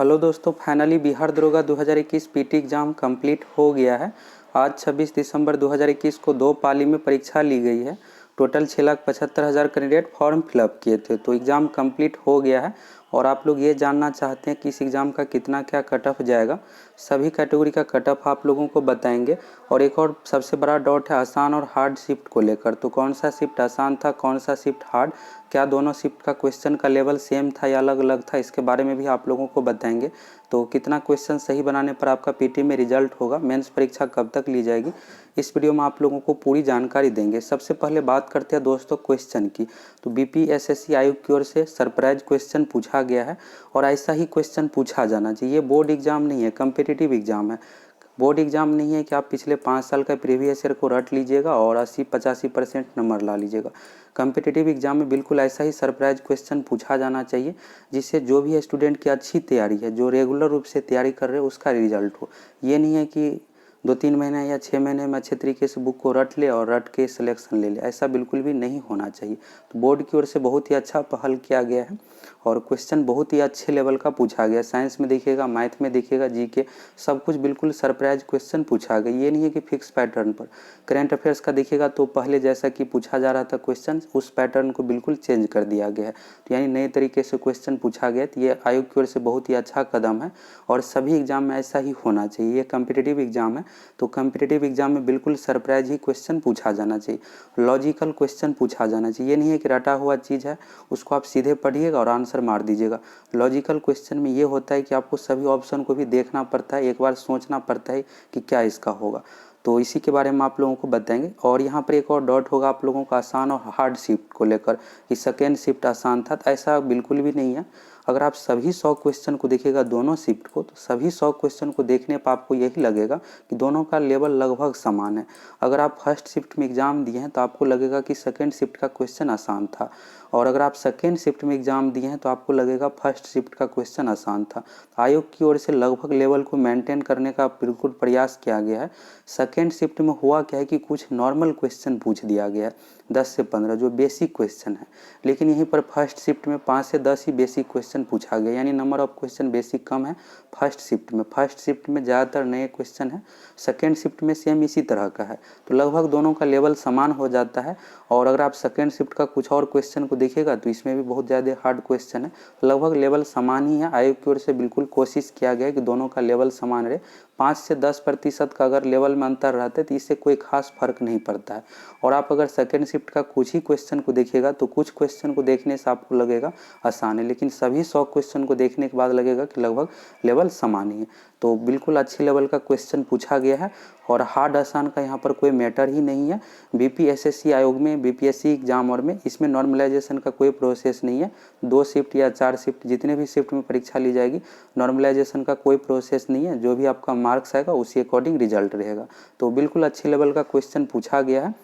Hello दोस्तों, finally Bihar दरोगा 2021 PT exam complete हो गया है। आज 26 दिसंबर 2021 को 2 पाली में परीक्षा ली गई है। टोटल 6,75,000 कैंडिडेट फॉर्म फिलअप किए थे, तो एग्ज़ाम कंप्लीट हो गया है। और आप लोग ये जानना चाहते हैं कि इस एग्ज़ाम का कितना क्या कट ऑफ जाएगा। सभी कैटेगरी का कट ऑफ आप लोगों को बताएंगे। और एक और सबसे बड़ा डाउट है आसान और हार्ड शिफ्ट को लेकर, तो कौन सा शिफ्ट आसान था, कौन सा शिफ्ट हार्ड, क्या दोनों शिफ्ट का क्वेश्चन का लेवल सेम था या अलग अलग था, इसके बारे में भी आप लोगों को बताएंगे। तो कितना क्वेश्चन सही बनाने पर आपका पीटी में रिजल्ट होगा, मेंस परीक्षा कब तक ली जाएगी, इस वीडियो में आप लोगों को पूरी जानकारी देंगे। सबसे पहले बात करते हैं दोस्तों क्वेश्चन की। तो बीपीएसएससी आयोग की ओर से सरप्राइज क्वेश्चन पूछा गया है और ऐसा ही क्वेश्चन पूछा जाना चाहिए। ये बोर्ड एग्जाम नहीं है, कम्पिटिटिव एग्जाम है। बोर्ड एग्जाम नहीं है कि आप पिछले 5 साल का प्रीवियस ईयर को रट लीजिएगा और 80-85% नंबर ला लीजिएगा। कम्पिटिटिव एग्जाम में बिल्कुल ऐसा ही सरप्राइज क्वेश्चन पूछा जाना चाहिए, जिससे जो भी स्टूडेंट की अच्छी तैयारी है, जो रेगुलर रूप से तैयारी कर रहे हैं, उसका रिजल्ट हो। ये नहीं है कि 2-3 महीने या 6 महीने में अच्छे तरीके से बुक को रट ले और रट के सिलेक्शन ले ले, ऐसा बिल्कुल भी नहीं होना चाहिए। तो बोर्ड की ओर से बहुत ही अच्छा पहल किया गया है और क्वेश्चन बहुत ही अच्छे लेवल का पूछा गया। साइंस में देखिएगा, मैथ में देखिएगा, जीके, सब कुछ बिल्कुल सरप्राइज क्वेश्चन पूछा गया। ये नहीं है कि फिक्स पैटर्न पर। करंट अफेयर्स का देखिएगा तो पहले जैसा कि पूछा जा रहा था क्वेश्चन, उस पैटर्न को बिल्कुल चेंज कर दिया गया है। तो यानी नए तरीके से क्वेश्चन पूछा गया। तो ये आयोग की ओर से बहुत ही अच्छा कदम है और सभी एग्जाम में ऐसा ही होना चाहिए। ये कम्पिटिटिव एग्जाम है, तो कम्पिटिटिव एग्जाम में बिल्कुल सरप्राइज ही क्वेश्चन पूछा जाना चाहिए, लॉजिकल क्वेश्चन पूछा जाना चाहिए। ये नहीं है कि रटा हुआ चीज़ है उसको आप सीधे पढ़िएगा और आंसर मार दीजिएगा। लॉजिकल क्वेश्चन में ये होता है कि आपको सभी ऑप्शन को भी देखना पड़ता है, एक बार सोचना पड़ता है कि क्या इसका होगा। तो इसी के बारे में आप लोगों को बताएंगे। और यहाँ पर एक और डाउट होगा आप लोगों का आसान और हार्ड शिफ्ट को लेकर कि सेकेंड शिफ्ट आसान था, तो ऐसा बिल्कुल भी नहीं है। अगर आप सभी 100 क्वेश्चन को देखिएगा दोनों शिफ्ट को, तो सभी 100 क्वेश्चन को देखने पर आपको यही लगेगा कि दोनों का लेवल लगभग समान है। अगर आप फर्स्ट शिफ्ट में एग्ज़ाम दिए हैं तो आपको लगेगा कि सेकेंड शिफ्ट का क्वेश्चन आसान था, और अगर आप सेकेंड शिफ्ट में एग्ज़ाम दिए हैं तो आपको लगेगा फर्स्ट शिफ्ट का क्वेश्चन आसान था। आयोग की ओर से लगभग लेवल को मेंटेन करने का बिल्कुल प्रयास किया गया है। सेकेंड शिफ्ट में हुआ क्या है कि कुछ नॉर्मल क्वेश्चन पूछ दिया गया है, 10 से 15 जो बेसिक क्वेश्चन है, लेकिन यहीं पर फर्स्ट शिफ्ट में 5 से 10 ही बेसिक क्वेश्चन पूछा गया, यानी नंबर ऑफ क्वेश्चन बेसिक कम है फर्स्ट शिफ्ट में। फर्स्ट शिफ्ट में ज़्यादातर नए क्वेश्चन है, सेकेंड शिफ्ट में सेम इसी तरह का है, तो लगभग दोनों का लेवल समान हो जाता है। और अगर आप सेकेंड शिफ्ट का कुछ और क्वेश्चन को देखिएगा तो इसमें भी बहुत ज़्यादा हार्ड क्वेश्चन है, लगभग लेवल समान ही है। आयोग की ओर से बिल्कुल कोशिश किया गया है कि दोनों का लेवल समान रहे। 5 से 10% का अगर लेवल में अंतर रहता है तो इससे कोई खास फर्क नहीं पड़ता है। और आप अगर सेकेंड शिफ्ट का कुछ ही क्वेश्चन को देखिएगा तो कुछ क्वेश्चन को देखने से आपको लगेगा आसान है, लेकिन सभी 100 क्वेश्चन को देखने के बाद लगेगा कि लगभग लेवल समान ही है। तो बिल्कुल अच्छे लेवल का क्वेश्चन पूछा गया है और हार्ड आसान का यहाँ पर कोई मैटर ही नहीं है। बीपीएसएससी आयोग में, बीपीएससी एग्जाम और में इसमें नॉर्मलाइजेशन का कोई प्रोसेस नहीं है। 2 शिफ्ट या 4 शिफ्ट जितने भी शिफ्ट में परीक्षा ली जाएगी, नॉर्मलाइजेशन का कोई प्रोसेस नहीं है। जो भी आपका मार्क्स आएगा उसी अकॉर्डिंग रिजल्ट रहेगा। तो बिल्कुल अच्छे लेवल का क्वेश्चन पूछा गया है।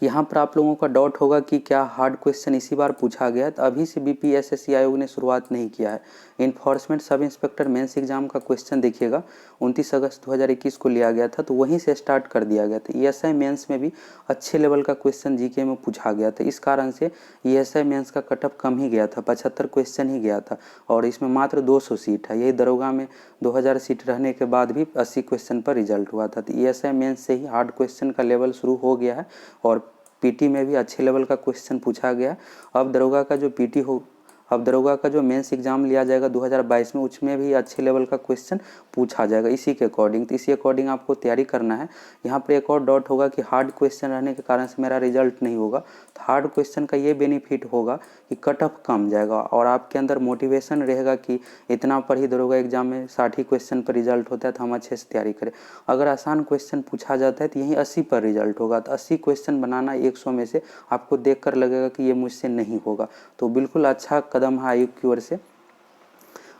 यहाँ पर आप लोगों का डाउट होगा कि क्या हार्ड क्वेश्चन इसी बार पूछा गया है, तो अभी से बीपीएसएससी आयोग ने शुरुआत नहीं किया है। Enforcement sub inspector mains exam का क्वेश्चन देखिएगा, 29 अगस्त 2021 को लिया गया था, तो वहीं से स्टार्ट कर दिया गया था। ईएसआई मेंस में भी अच्छे लेवल का क्वेश्चन जीके में पूछा गया था, इस कारण से ईएसआई मेंस का कटअप कम ही गया था, 75 क्वेश्चन ही गया था और इसमें मात्र 200 सीट है। यही दरोगा में 2000 सीट रहने के बाद भी 80 क्वेश्चन पर रिजल्ट हुआ था। तो ईएसआई मेंस से ही हार्ड क्वेश्चन का लेवल शुरू हो गया है और पीटी में भी अच्छे लेवल का क्वेश्चन पूछा गया। अब दरोगा का जो पीटी हो, अब दरोगा का जो मेंस एग्जाम लिया जाएगा 2022 में, उसमें भी अच्छे लेवल का क्वेश्चन पूछा जाएगा इसी के अकॉर्डिंग। तो इसी अकॉर्डिंग आपको तैयारी करना है। यहाँ पर एक और डाउट होगा कि हार्ड क्वेश्चन रहने के कारण से मेरा रिजल्ट नहीं होगा, तो हार्ड क्वेश्चन का ये बेनिफिट होगा कि कट ऑफ कम जाएगा और आपके अंदर मोटिवेशन रहेगा कि इतना पर ही दरोगा एग्जाम में 60 ही क्वेश्चन पर रिजल्ट होता है, तो हम अच्छे से तैयारी करें। अगर आसान क्वेश्चन पूछा जाता है तो यहीं 80 पर रिजल्ट होगा, तो 80 क्वेश्चन बनाना 100 में से आपको देखकर लगेगा कि ये मुझसे नहीं होगा। तो बिल्कुल अच्छा कदम है आयोग की ओर से।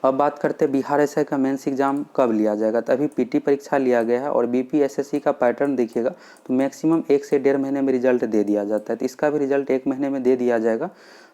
अब बात करते हैं बिहार एसआई का मेंस एग्जाम कब लिया जाएगा, तो अभी पीटी परीक्षा लिया गया है और बीपीएसएससी का पैटर्न देखिएगा तो मैक्सिमम 1 से 1.5 महीने में रिजल्ट दे दिया जाता है, तो इसका भी रिजल्ट 1 महीने में दे दिया जाएगा।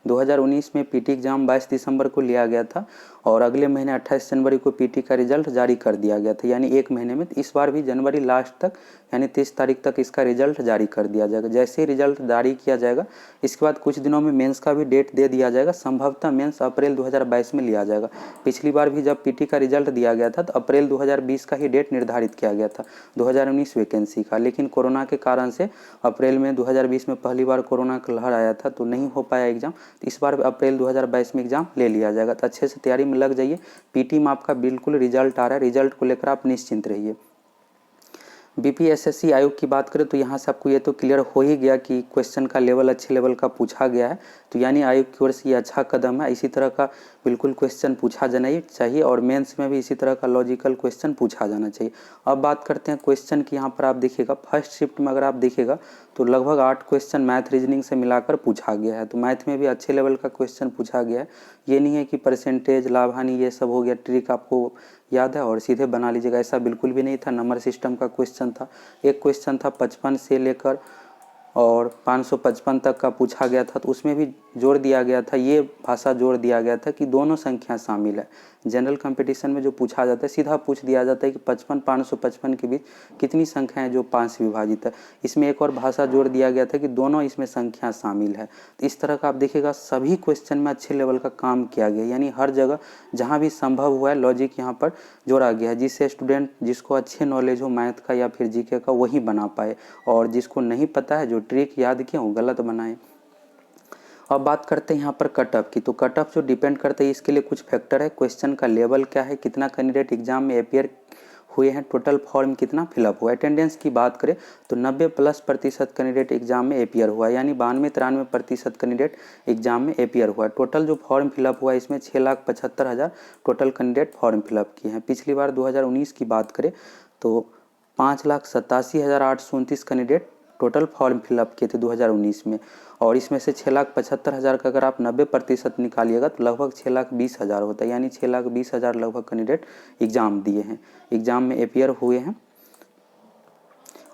2019 में पीटी एग्ज़ाम 22 दिसंबर को लिया गया था और अगले महीने 28 जनवरी को पीटी का रिजल्ट जारी कर दिया गया था, यानी एक महीने में। इस बार भी जनवरी लास्ट तक यानी 30 तारीख तक इसका रिजल्ट जारी कर दिया जाएगा। जैसे ही रिजल्ट जारी किया जाएगा इसके बाद कुछ दिनों में मेंस का भी डेट दे दिया जाएगा। संभवतः मेंस अप्रैल 2022 में लिया जाएगा। पिछली बार भी जब पीटी का रिजल्ट दिया गया था तो अप्रैल 2020 का ही डेट निर्धारित किया गया था 2019 वैकेंसी का, लेकिन कोरोना के कारण से अप्रैल में 2020 में पहली बार कोरोना का लहर आया था तो नहीं हो पाया एग्जाम। इस बार अप्रैल 2022 में एग्जाम ले लिया जाएगा। तो अच्छे से तैयारी में लग जाइए। पीटी में आपका बिल्कुल रिजल्ट आ रहा है, रिजल्ट को लेकर आप निश्चिंत रहिए। बीपीएसएससी आयोग की बात करें तो यहाँ से आपको ये तो क्लियर हो ही गया कि क्वेश्चन का लेवल अच्छे लेवल का पूछा गया है, तो यानी आयोग की ओर से ये अच्छा कदम है। इसी तरह का बिल्कुल क्वेश्चन पूछा जाना ही चाहिए और मेंस में भी इसी तरह का लॉजिकल क्वेश्चन पूछा जाना चाहिए। अब बात करते हैं क्वेश्चन की। यहाँ पर आप देखिएगा फर्स्ट शिफ्ट में अगर आप देखिएगा तो लगभग 8 क्वेश्चन मैथ रीजनिंग से मिलाकर पूछा गया है, तो मैथ में भी अच्छे लेवल का क्वेश्चन पूछा गया है। ये नहीं है कि परसेंटेज लाभ हानि ये सब हो गया, ट्रिक आपको याद है और सीधे बना लीजिएगा, ऐसा बिल्कुल भी नहीं था। नंबर सिस्टम का क्वेश्चन था। एक क्वेश्चन था 55 से लेकर और 555 तक का पूछा गया था, तो उसमें भी जोड़ दिया गया था, ये भाषा जोड़ दिया गया था कि दोनों संख्या शामिल है। जनरल कंपटीशन में जो पूछा जाता है सीधा पूछ दिया जाता है कि 55 555 के बीच कितनी संख्या है जो 5 से विभाजित है। इसमें एक और भाषा जोड़ दिया गया था कि दोनों इसमें संख्या शामिल है। तो इस तरह का आप देखिएगा सभी क्वेश्चन में अच्छे लेवल का काम किया गया, यानी हर जगह जहाँ भी संभव हुआ है लॉजिक यहाँ पर जोड़ा गया है, जिससे स्टूडेंट जिसको अच्छे नॉलेज हो मैथ का या फिर जीके का वही बना पाए और जिसको नहीं पता है जो ट्रिक याद किया वो गलत बनाए। अब बात करते हैं यहाँ पर कट ऑफ की। तो कट ऑफ जो डिपेंड करते हैं इसके लिए कुछ फैक्टर है। क्वेश्चन का लेवल क्या है, कितना कैंडिडेट एग्जाम में अपियर हुए हैं, टोटल फॉर्म कितना फिलअप हुआ। अटेंडेंस की बात करें तो 90+% कैंडिडेट एग्जाम में अपियर हुआ, यानी 92-93% कैंडिडेट एग्जाम में अपियर हुआ। टोटल जो फॉर्म फिलअप हुआ इसमें 6,75,000 टोटल कैंडिडेट फॉर्म फिलअप किए हैं। पिछली बार 2019 की बात करें तो 5,87,829 कैंडिडेट टोटल फॉर्म फिलअप किए थे 2019 में, और इसमें से 6,75,000 का अगर आप 90% निकालिएगा तो लगभग 6,20,000 होता है, यानी 6,20,000 लगभग कैंडिडेट एग्ज़ाम दिए हैं, एग्ज़ाम में अपियर हुए हैं।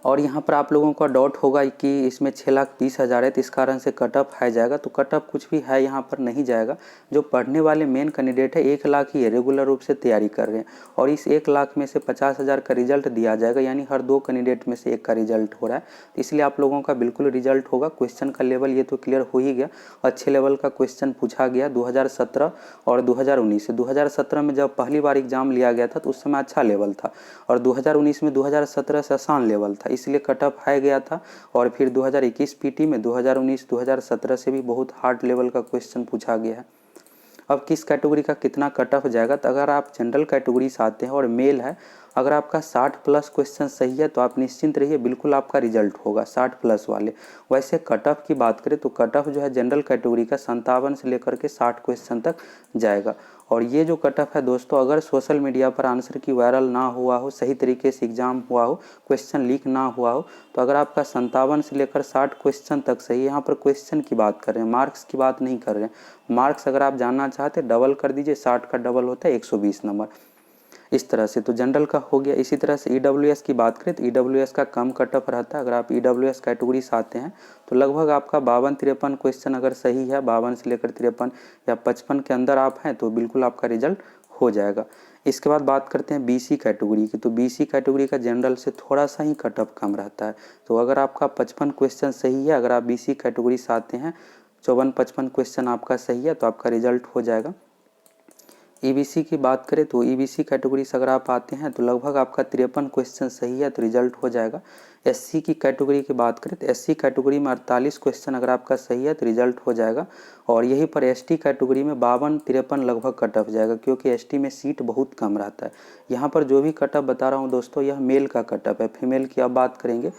और यहाँ पर आप लोगों का डाउट होगा कि इसमें 6,20,000 है तो इस कारण से कट ऑफ है जाएगा, तो कट ऑफ कुछ भी है यहाँ पर नहीं जाएगा। जो पढ़ने वाले मेन कैंडिडेट है 1 लाख ही रेगुलर रूप से तैयारी कर रहे हैं और इस 1 लाख में से 50,000 का रिजल्ट दिया जाएगा, यानी हर 2 कैंडिडेट में से 1 का रिजल्ट हो रहा है। तो इसलिए आप लोगों का बिल्कुल रिजल्ट होगा। क्वेश्चन का लेवल ये तो क्लियर हो ही गया, अच्छे लेवल का क्वेश्चन पूछा गया 2017 और 2019 से। 2017 में जब पहली बार एग्जाम लिया गया था तो उस समय अच्छा लेवल था और 2019 में 2017 से आसान लेवल था, इसलिए कट ऑफ हाई गया था। और फिर 2021 पीटी में 2019 2017 से भी बहुत हार्ड लेवल का क्वेश्चन पूछा गया है। अब किस कैटेगरी का कितना कट ऑफ जाएगा, तो अगर आप जनरल कैटेगरी से आते हैं और मेल है, अगर आपका 60+ क्वेश्चन सही है तो आप निश्चिंत रहिए, बिल्कुल आपका रिजल्ट होगा 60+ वाले। वैसे कट ऑफ की बात करें तो कट ऑफ जो है जनरल कैटेगरी का 57 से लेकर के 60 क्वेश्चन तक जाएगा। और ये जो कट ऑफ है दोस्तों, अगर सोशल मीडिया पर आंसर की वायरल ना हुआ हो, सही तरीके से एग्जाम हुआ हो, क्वेश्चन लीक ना हुआ हो, तो अगर आपका 57 से लेकर 60 क्वेश्चन तक सही, यहाँ पर क्वेश्चन की बात कर रहे हैं, मार्क्स की बात नहीं कर रहे हैं। मार्क्स अगर आप जानना चाहते डबल कर दीजिए, 60 का डबल होता है 120 नंबर, इस तरह से। तो जनरल का हो गया। इसी तरह से ईडब्ल्यूएस की बात करें तो ईडब्ल्यूएस का कम कट ऑफ रहता है। अगर आप ईडब्ल्यूएस कैटेगरी से आते हैं तो लगभग आपका 52-53 क्वेश्चन अगर सही है, 52 से लेकर 53 या 55 के अंदर आप हैं तो बिल्कुल आपका रिजल्ट हो जाएगा। इसके बाद बात करते हैं बीसी कैटेगरी की। तो बीसी कैटेगरी का जनरल से थोड़ा सा ही कट ऑफ कम रहता है। तो अगर आपका 55 क्वेश्चन सही है, अगर आप बीसी कैटेगरी से आते हैं, 54-55 क्वेश्चन आपका सही है तो आपका रिजल्ट हो जाएगा। ईबीसी की बात करें तो ईबीसी कैटेगरी से अगर आप आते हैं तो लगभग आपका 53 क्वेश्चन सही है तो रिजल्ट हो जाएगा। एससी की कैटेगरी की बात करें तो एससी कैटेगरी में 48 क्वेश्चन अगर आपका सही है तो रिजल्ट हो जाएगा। और यहीं पर एसटी कैटेगरी में 52-53 लगभग कट ऑफ जाएगा, क्योंकि एसटी में सीट बहुत कम रहता है। यहाँ पर जो भी कट ऑफ बता रहा हूँ दोस्तों, यह मेल का कट ऑफ है। फीमेल की अब बात करेंगे,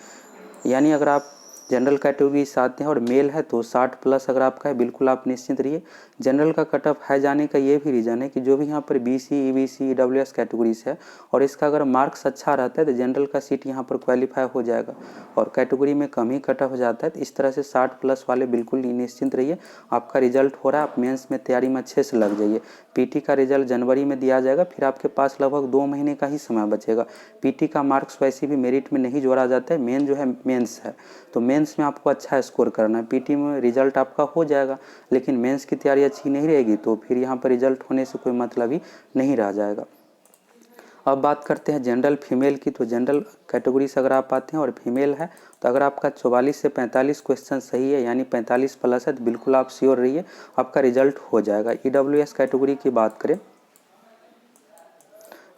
यानी अगर आप जनरल कैटेगरी से आते हैं और मेल है तो 60+ अगर आपका है, बिल्कुल आप निश्चिंत रहिए। जनरल का कट ऑफ है जाने का ये भी रीज़न है कि जो भी यहाँ पर बीसी, ईबीसी, ईडब्ल्यूएस कैटेगरीज है और इसका अगर मार्क्स अच्छा रहता है तो जनरल का सीट यहाँ पर क्वालिफाई हो जाएगा और कैटेगरी में कम ही कट ऑफ हो जाता है। तो इस तरह से 60+ वाले बिल्कुल निश्चिंत रहिए, आपका रिजल्ट हो रहा है। आप मेंस में तैयारी में अच्छे से लग जाइए। पीटी का रिजल्ट जनवरी में दिया जाएगा, फिर आपके पास लगभग 2 महीने का ही समय बचेगा। पीटी का मार्क्स वैसे भी मेरिट में नहीं जोड़ा जाता है, मेन जो है मेंस है, तो मेंस में आपको अच्छा स्कोर करना है। पीटी में रिजल्ट आपका हो जाएगा, लेकिन मेंस की तैयारी अच्छी नहीं रहेगी तो फिर यहाँ पर रिजल्ट होने से कोई मतलब ही नहीं रह जाएगा। अब बात करते हैं जनरल फीमेल की। तो जनरल कैटेगरी से अगर आप आते हैं और फीमेल है तो अगर आपका 44 से 45 क्वेश्चन सही है यानी 45 प्लस है तो बिल्कुल आप श्योर रहिए आपका रिजल्ट हो जाएगा। ईडब्ल्यूएस कैटेगरी की बात करें,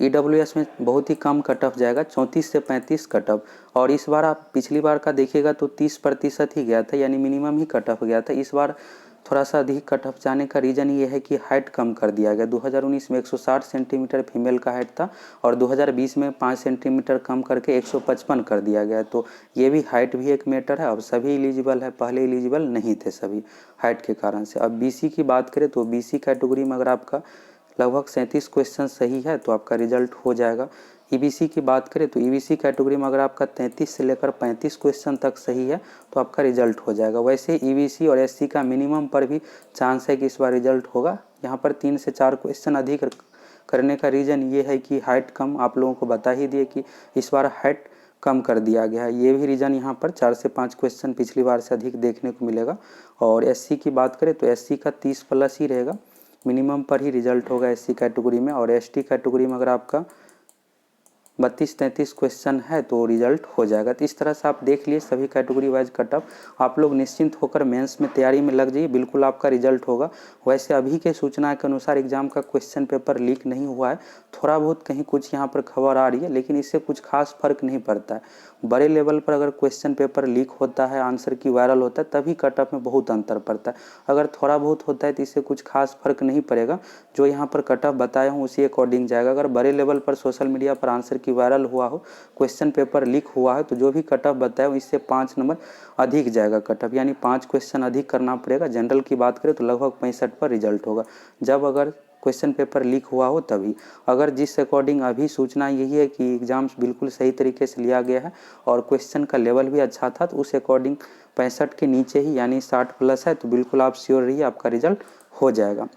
ईडब्ल्यूएस में बहुत ही कम कट ऑफ जाएगा, 34 से 35 कट ऑफ। और इस बार आप पिछली बार का देखिएगा तो 30% ही गया था, यानी मिनिमम ही कट ऑफ गया था। इस बार थोड़ा सा अधिक कट ऑफ जाने का रीज़न ये है कि हाइट कम कर दिया गया। 2019 में 160 सेंटीमीटर फीमेल का हाइट था और 2020 में 5 सेंटीमीटर कम करके 155 कर दिया गया। तो ये भी हाइट भी एक मैटर है। अब सभी एलिजिबल है, पहले एलिजिबल नहीं थे सभी हाइट के कारण से। अब बीसी की बात करें तो बीसी कैटेगरी में अगर आपका लगभग 37 क्वेश्चन सही है तो आपका रिजल्ट हो जाएगा। ईबीसी की बात करें तो ईबीसी कैटेगरी में अगर आपका 33 से लेकर 35 क्वेश्चन तक सही है तो आपका रिजल्ट हो जाएगा। वैसे ईबीसी और एससी का मिनिमम पर भी चांस है कि इस बार रिजल्ट होगा। यहाँ पर 3 से 4 क्वेश्चन अधिक करने का रीज़न ये है कि हाइट कम, आप लोगों को बता ही दिए कि इस बार हाइट कम कर दिया गया है। ये भी रीज़न यहाँ पर 4 से 5 क्वेश्चन पिछली बार से अधिक देखने को मिलेगा। और एससी की बात करें तो एससी का 30 प्लस ही रहेगा, मिनिमम पर ही रिजल्ट होगा एससी कैटेगरी में। और एसटी कैटेगरी में अगर आपका 32-33 क्वेश्चन है तो रिजल्ट हो जाएगा। तो इस तरह से आप देख लिए सभी कैटेगरी वाइज कट ऑफ। आप लोग निश्चिंत होकर मेंस में तैयारी में लग जाइए, बिल्कुल आपका रिजल्ट होगा। वैसे अभी के सूचना के अनुसार एग्जाम का क्वेश्चन पेपर लीक नहीं हुआ है, थोड़ा बहुत कहीं कुछ यहाँ पर खबर आ रही है, लेकिन इससे कुछ खास फर्क नहीं पड़ता है। बड़े लेवल पर अगर क्वेश्चन पेपर लीक होता है, आंसर की वायरल होता है, तभी कट ऑफ में बहुत अंतर पड़ता है। अगर थोड़ा बहुत होता है तो इससे कुछ खास फर्क नहीं पड़ेगा। जो यहाँ पर कट ऑफ बताया हूँ उसी अकॉर्डिंग जाएगा। अगर बड़े लेवल पर सोशल मीडिया पर आंसर की वायरल हुआ हो, क्वेश्चन पेपर लीक हुआ है, तो जो भी कट ऑफ बताया इससे 5 नंबर अधिक जाएगा कट ऑफ, यानी 5 क्वेश्चन अधिक करना पड़ेगा। जनरल की बात करें तो लगभग 65 पर रिजल्ट होगा, जब अगर क्वेश्चन पेपर लीक हुआ हो तभी। अगर जिस अकॉर्डिंग अभी सूचना यही है कि एग्जाम्स बिल्कुल सही तरीके से लिया गया है और क्वेश्चन का लेवल भी अच्छा था, तो उस अकॉर्डिंग 65 के नीचे ही यानी 60 प्लस है तो बिल्कुल आप श्योर रहिए आपका रिजल्ट हो जाएगा।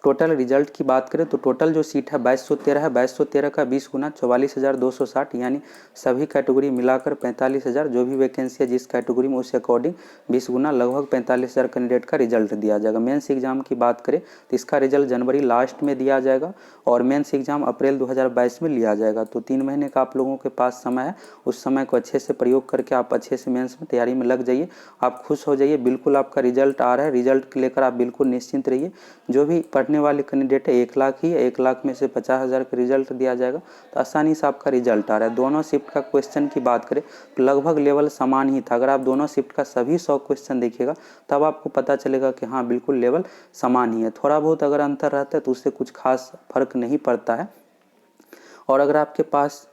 टोटल रिजल्ट की बात करें तो टोटल जो सीट है 2213 है। 2213 का 20 गुना 44,260, यानी सभी कैटेगरी मिलाकर 45,000। जो भी वैकेंसी है जिस कैटेगरी में उस अकॉर्डिंग 20 गुना लगभग 45,000 कैंडिडेट का रिजल्ट दिया जाएगा। मेंस एग्जाम की बात करें तो इसका रिजल्ट जनवरी लास्ट में दिया जाएगा और मेंस एग्जाम अप्रैल 2022 में लिया जाएगा। तो 3 महीने का आप लोगों के पास समय है, उस समय को अच्छे से प्रयोग करके आप अच्छे से मेंस में तैयारी में लग जाइए। आप खुश हो जाइए, बिल्कुल आपका रिजल्ट आ रहा है। रिजल्ट को लेकर आप बिल्कुल निश्चिंत रहिए। जो भी पढ़ने वाले कैंडिडेट है 1 लाख ही है, 1 लाख में से 50,000 का रिजल्ट दिया जाएगा, तो आसानी से आपका रिजल्ट आ रहा है। दोनों शिफ्ट का क्वेश्चन की बात करें तो लगभग लेवल समान ही था। अगर आप दोनों शिफ्ट का सभी 100 क्वेश्चन देखिएगा तब आपको पता चलेगा कि हाँ बिल्कुल लेवल समान ही है। थोड़ा बहुत अगर अंतर रहता है तो उससे कुछ खास फर्क नहीं पड़ता है। और अगर आपके पास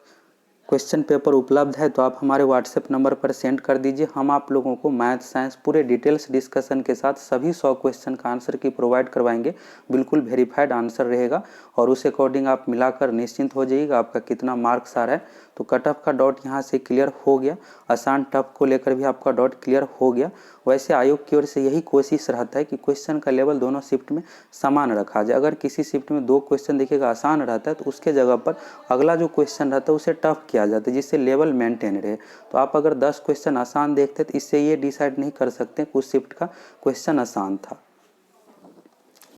क्वेश्चन पेपर उपलब्ध है तो आप हमारे व्हाट्सएप नंबर पर सेंड कर दीजिए। हम आप लोगों को मैथ साइंस पूरे डिटेल्स डिस्कशन के साथ सभी 100 क्वेश्चन का आंसर की प्रोवाइड करवाएंगे। बिल्कुल वेरीफाइड आंसर रहेगा और उस अकॉर्डिंग आप मिलाकर निश्चिंत हो जाइएगा आपका कितना मार्क्स आ रहा है। तो कट ऑफ का डॉट यहाँ से क्लियर हो गया, आसान टफ को लेकर भी आपका डॉट क्लियर हो गया। वैसे आयोग की ओर से यही कोशिश रहता है कि क्वेश्चन का लेवल दोनों शिफ्ट में समान रखा जाए। अगर किसी शिफ्ट में 2 क्वेश्चन देखिएगा आसान रहता है तो उसके जगह पर अगला जो क्वेश्चन रहता है उसे टफ किया जाता है, जिससे लेवल मेंटेन रहे। तो आप अगर 10 क्वेश्चन आसान देखते तो इससे ये डिसाइड नहीं कर सकते कि उस शिफ्ट का क्वेश्चन आसान था।